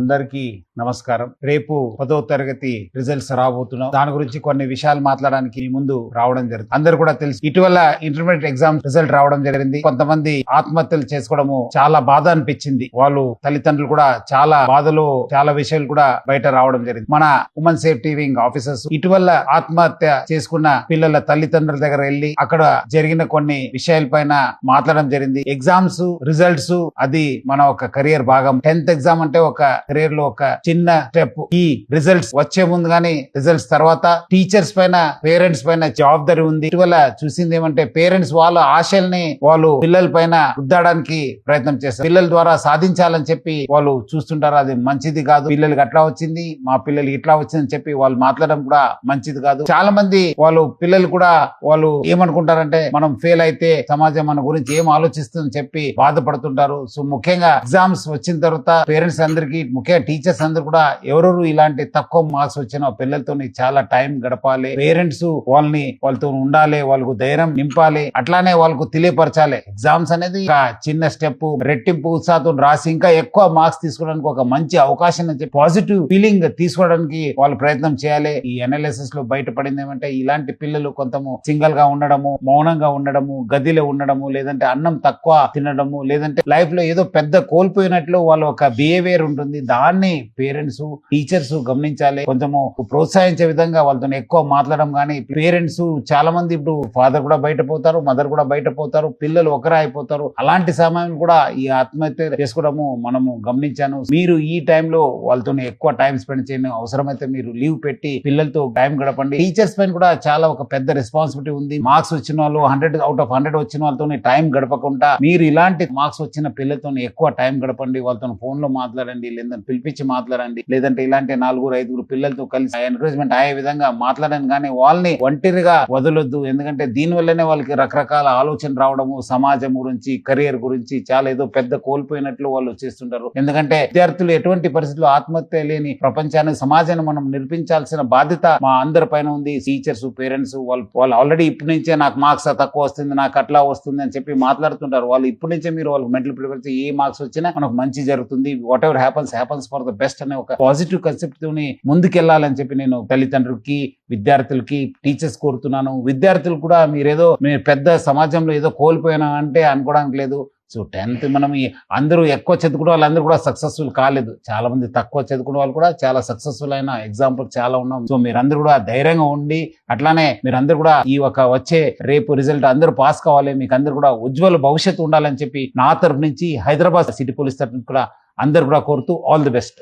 అందరికీ నమస్కారం. రేపు 10వ తరగతి రిజల్ట్స్ రాబోతున్నాం. దాని గురించి కొన్ని విషయాలు మాట్లాడడానికి మీ ముందు రావడం జరిగింది. అందరు కూడా తెలుసు, ఇటీవల ఇంటర్మీడియట్ ఎగ్జామ్ రిజల్ట్ రావడం జరిగింది. కొంతమంది ఆత్మహత్యలు చేసుకోవడము చాలా బాధ అనిపించింది. వాళ్ళు తల్లిదండ్రులు కూడా చాలా బాధలో చాలా విషయాలు కూడా బయట రావడం జరిగింది. మన ఉమెన్ సేఫ్టీ వింగ్ ఆఫీసర్స్ ఇటీవల ఆత్మహత్య చేసుకున్న పిల్లల తల్లిదండ్రుల దగ్గర వెళ్లి అక్కడ జరిగిన కొన్ని విషయాల పైన మాట్లాడడం జరిగింది. ఎగ్జామ్స్ రిజల్ట్స్ అది మన ఒక కెరియర్ భాగం. 10th ఎగ్జామ్ అంటే ఒక కెరీర్ లో ఒక చిన్న స్టెప్. ఈ రిజల్ట్స్ వచ్చే ముందు గానీ రిజల్ట్స్ తర్వాత టీచర్స్ పైన పేరెంట్స్ పైన జవాబుదారీ ఉంది. ఇటీవల చూసింది ఏమంటే పేరెంట్స్ వాళ్ళ ఆశల్ని వాళ్ళు పిల్లల పైన రుద్దడానికి ప్రయత్నం చేస్తారు. పిల్లల ద్వారా సాధించాలని చెప్పి వాళ్ళు చూస్తుంటారు. అది మంచిది కాదు. పిల్లలకి అట్లా వచ్చింది, మా పిల్లలకి ఇట్లా వచ్చిందని చెప్పి వాళ్ళు మాట్లాడడం కూడా మంచిది కాదు. చాలా మంది వాళ్ళు పిల్లలు కూడా వాళ్ళు ఏమనుకుంటారంటే మనం ఫెయిల్ అయితే సమాజం మన గురించి ఏం ఆలోచిస్తుందని చెప్పి బాధపడుతుంటారు. సో ముఖ్యంగా ఎగ్జామ్స్ వచ్చిన తర్వాత పేరెంట్స్ అందరికీ, ముఖ్యంగా టీచర్స్ అందరూ కూడా ఎవరెవరు ఇలాంటి తక్కువ మార్క్స్ వచ్చిన పిల్లలతో చాలా టైం గడపాలి. పేరెంట్స్ వాళ్ళతో ఉండాలి, వాళ్ళకు ధైర్యం నింపాలి, అట్లానే వాళ్ళకు తెలియపరచాలి. ఎగ్జామ్స్ అనేది ఒక చిన్న స్టెప్. రెట్టింపు ఉత్సాహంతో రాసి ఇంకా ఎక్కువ మార్క్స్ తీసుకోవడానికి ఒక మంచి అవకాశం అని చెప్పి పాజిటివ్ ఫీలింగ్ తీసుకోవడానికి వాళ్ళు ప్రయత్నం చేయాలి. ఈ అనాలిసిస్ లో బయటపడింది ఏమంటే ఇలాంటి పిల్లలు కొంతము సింగల్ గా ఉండడము, మౌనంగా ఉండడము, గదిలో ఉండడము, లేదంటే అన్నం తక్కువ తినడము, లేదంటే లైఫ్ లో ఏదో పెద్ద కోల్పోయినట్లు వాళ్ళ ఒక బిహేవియర్ ఉంటుంది. దాన్ని పేరెంట్స్ టీచర్స్ గమనించాలి. కొంచెము ప్రోత్సహించే విధంగా వాళ్ళతో ఎక్కువ మాట్లాడడం. కానీ పేరెంట్స్ చాలా మంది ఇప్పుడు ఫాదర్ కూడా బయట పోతారు, మదర్ కూడా బయట పోతారు, పిల్లలు ఒకరే అయిపోతారు. అలాంటి సమయం కూడా ఈ ఆత్మహత్య చేసుకోవడము మనము గమనించాను. మీరు ఈ టైంలో వాళ్ళతో ఎక్కువ టైం స్పెండ్ చేయండి. అవసరమైతే మీరు లీవ్ పెట్టి పిల్లలతో టైం గడపండి. టీచర్స్ పైన కూడా చాలా ఒక పెద్ద రెస్పాన్సిబిలిటీ ఉంది. మార్క్స్ వచ్చిన వాళ్ళు 100 out of 100 వచ్చిన వాళ్ళతో టైం గడపకుండా మీరు ఇలాంటి మార్క్స్ వచ్చిన పిల్లలతో ఎక్కువ టైం గడపండి. వాళ్ళతో ఫోన్ లో మాట్లాడండి, లేదంటే పిలిపించి మాట్లాడండి, లేదంటే ఇలాంటి 4-5 పిల్లలతో కలిసి ఎంకరేజ్మెంట్ అయ్యే విధంగా మాట్లాడండి. కానీ వాళ్ళని ఒంటరిగా వదలొద్దు. ఎందుకంటే దీని వల్లనే వాళ్ళకి రకరకాల ఆలోచన రావడము, సమాజం గురించి, కెరియర్ గురించి చాలా ఏదో పెద్ద కోల్పోయినట్లు వాళ్ళు చేస్తుంటారు. ఎందుకంటే విద్యార్థులు ఎటువంటి పరిస్థితుల్లో ఆత్మహత్య లేని ప్రపంచాన్ని, సమాజాన్ని మనం నిర్మించాల్సిన బాధ్యత మా అందరి పైన ఉంది. టీచర్స్, పేరెంట్స్ వాళ్ళు ఆల్రెడీ ఇప్పటి నుంచే నాకు మార్క్స్ తక్కువ వస్తుంది, నాకు అట్లా వస్తుంది అని చెప్పి మాట్లాడుతుంటారు. వాళ్ళు ఇప్పటి నుంచే మీరు వాళ్ళకి మెంటల్ ప్రిపేర్ చేసి ఏ మార్క్స్ వచ్చినా మనకు మంచి జరుగుతుంది, what ever happens for the best అనే ఒక పాజిటివ్ కాన్సెప్ట్ తోని ముందుకెళ్లాలని చెప్పి నేను తల్లిదండ్రులకి, విద్యార్థులకి, టీచర్స్ కోరుతున్నాను. విద్యార్థులు కూడా మీరు పెద్ద సమాజంలో ఏదో కోల్పోయినా అంటే అనుకోవడానికి లేదు. సో 10th మనం అందరూ ఎక్కువ చదువుకునే వాళ్ళందరూ కూడా సక్సెస్ఫుల్ కాలేదు. చాలా మంది తక్కువ చదువుకునే వాళ్ళు కూడా చాలా సక్సెస్ఫుల్ అయిన ఎగ్జాంపుల్ చాలా ఉన్నాం. సో మీరందరూ కూడా ధైర్యంగా ఉండి, అట్లానే మీరందరూ కూడా ఈ ఒక వచ్చే రేపు రిజల్ట్ అందరూ పాస్ కావాలి, మీకు అందరూ కూడా ఉజ్వల భవిష్యత్తు ఉండాలని చెప్పి నా తరఫు నుంచి హైదరాబాద్ సిటీ పోలీస్ తరఫు కూడా అందరు కూడా కోరుతూ ఆల్ ది బెస్ట్.